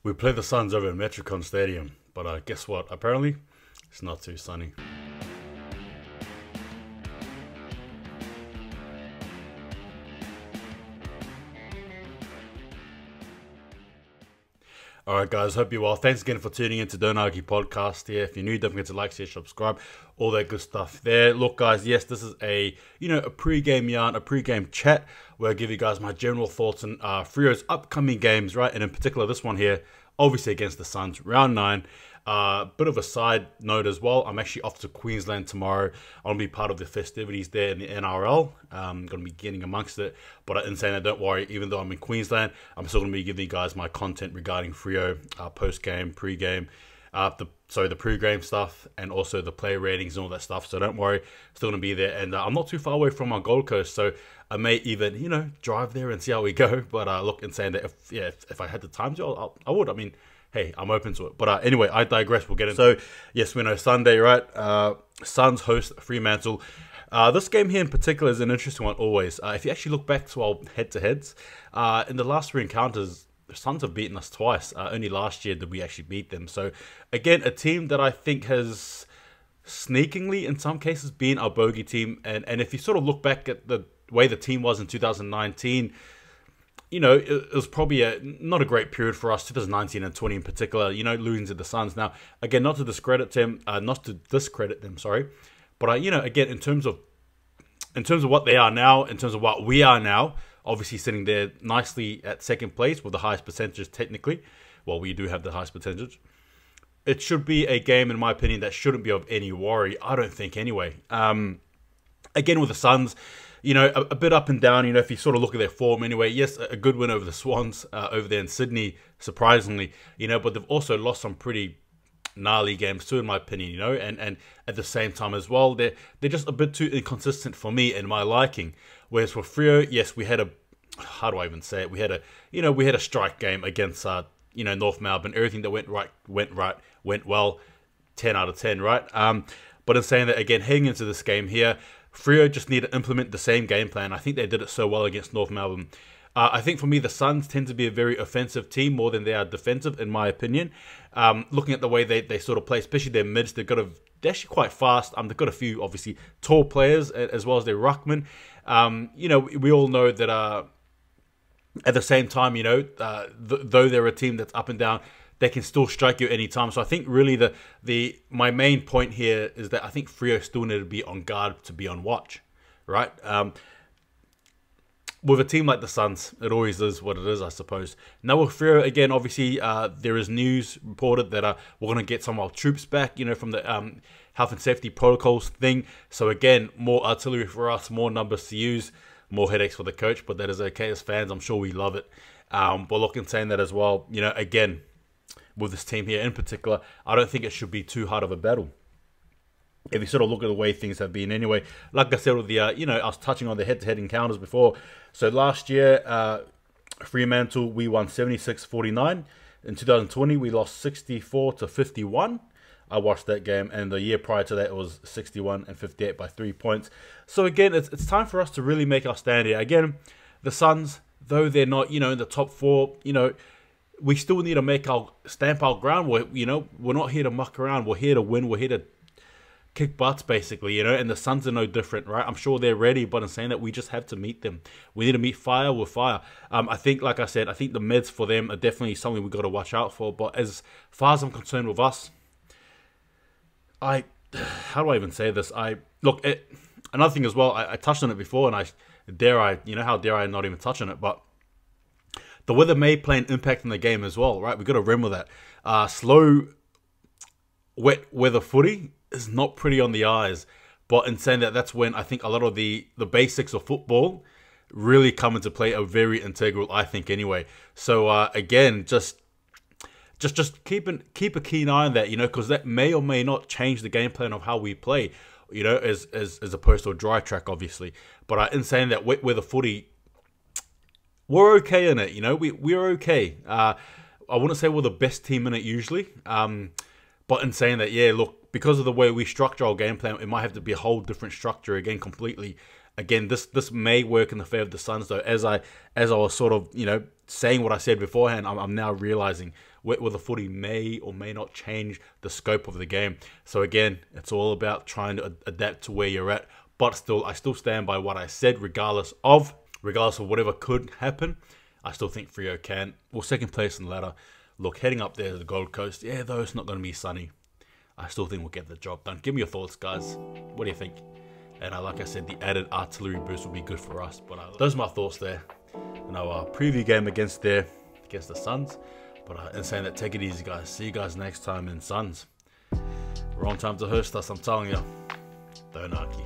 We play the Suns over at Metricon Stadium, but guess what? Apparently, it's not too sunny. Alright guys, hope you're well. Thanks again for tuning in to Don't Argue Podcast here. If you're new, don't forget to like, share, subscribe, all that good stuff there. Look guys, yes, this is a pre-game yarn, a pre-game chat where I give you guys my general thoughts on Freo's upcoming games, right? And in particular this one here, obviously against the Suns, round 9. Bit of a side note as well, I'm actually off to Queensland tomorrow. I'm going to be part of the festivities there in the NRL. I'm going to be getting amongst it. But in saying that, don't worry, even though I'm in Queensland, I'm still going to be giving you guys my content regarding Freo, post-game, pre-game, the pre-game stuff, and also the player ratings and all that stuff. So don't worry, still going to be there. And I'm not too far away from my Gold Coast, so I may even, drive there and see how we go. But look, in saying that, if I had the time to, I would. I mean, hey, I'm open to it. But anyway, I digress. We'll get into it. So, yes, we know Sunday, right? Suns host Fremantle. This game here in particular is an interesting one always. If you actually look back to our head-to-heads, in the last 3 encounters, the Suns have beaten us twice. Only last year did we actually beat them. So, again, a team that I think has sneakingly, in some cases, been our bogey team. And if you sort of look back at the way the team was in 2019, it was probably not a great period for us, 2019 and 20 in particular, losing to the Suns. Now, again, not to discredit them, sorry. But, again, in terms of what they are now, in terms of what we are now, obviously sitting there nicely at second place with the highest percentages technically. Well, we do have the highest percentage. It should be a game, in my opinion, that shouldn't be of any worry. I don't think anyway. Again, with the Suns, a bit up and down, if you sort of look at their form anyway. Yes, a good win over the Swans over there in Sydney, surprisingly, but they've also lost some pretty gnarly games too, in my opinion, and at the same time as well, they're just a bit too inconsistent for me and my liking. Whereas for Freo, yes, we had how do I even say it? We had a strike game against, North Melbourne. Everything that went well, 10 out of 10, right? But in saying that, again, heading into this game here, Freo just need to implement the same game plan. I think they did it so well against North Melbourne. I think for me, the Suns tend to be a very offensive team more than they are defensive, in my opinion. Looking at the way they sort of play, especially their mids, they're actually quite fast. They've got a few, obviously, tall players, as well as their ruckman. We all know that at the same time, though they're a team that's up and down, they can still strike you anytime. So I think really my main point here is that I think Freo still need to be on guard to be on watch, right? With a team like the Suns, it always is what it is, I suppose. Now with Freo, again, obviously, there is news reported that we're going to get some of our troops back, from the health and safety protocols thing. So again, more artillery for us, more numbers to use, more headaches for the coach, but that is okay as fans. I'm sure we love it. But look, in saying that as well, again, with this team here in particular, I don't think it should be too hard of a battle. If you sort of look at the way things have been anyway, like I said with the, I was touching on the head-to-head encounters before. So last year, Fremantle, we won 76-49. In 2020, we lost 64-51. I watched that game, and the year prior to that, it was 61-58 by 3 points. So again, it's time for us to really make our stand here. Again, the Suns, though they're not, in the top 4, we still need to stamp our ground. We're not here to muck around. We're here to win. We're here to kick butts, basically, and the Suns are no different, right? I'm sure they're ready, but in saying that, we just have to meet them. We need to meet fire with fire. I think, like I said, I think the mids for them are definitely something we've got to watch out for. But as far as I'm concerned with us, how do I even say this? Another thing as well, I touched on it before, and how dare I not even touch on it, but the weather may play an impact in the game as well, right? We've got to remember that. Slow, wet weather footy is not pretty on the eyes. But in saying that, that's when I think a lot of the basics of football really come into play, are very integral, I think, anyway. So, again, just keep a keen eye on that, because that may or may not change the game plan of how we play, as opposed to a dry track, obviously. But in saying that, wet weather footy, we're okay in it, we're okay. I wouldn't say we're the best team in it usually, but in saying that, yeah, look, because of the way we structure our game plan, it might have to be a whole different structure again completely. Again, this may work in the favor of the Suns, though. As I was sort of, saying what I said beforehand, I'm now realizing wet weather footy may or may not change the scope of the game. So again, it's all about trying to adapt to where you're at. But still, I still stand by what I said, regardless of whatever could happen. I still think Freo can. Well, second place in the ladder. Look, heading up there to the Gold Coast, yeah, though it's not going to be sunny, I still think we'll get the job done. Give me your thoughts, guys. What do you think? And like I said, the added artillery boost will be good for us. But those are my thoughts there. And our preview game against the Suns. But in saying that, take it easy, guys. See you guys next time in Suns. Wrong time to host us, I'm telling you. Donarchy.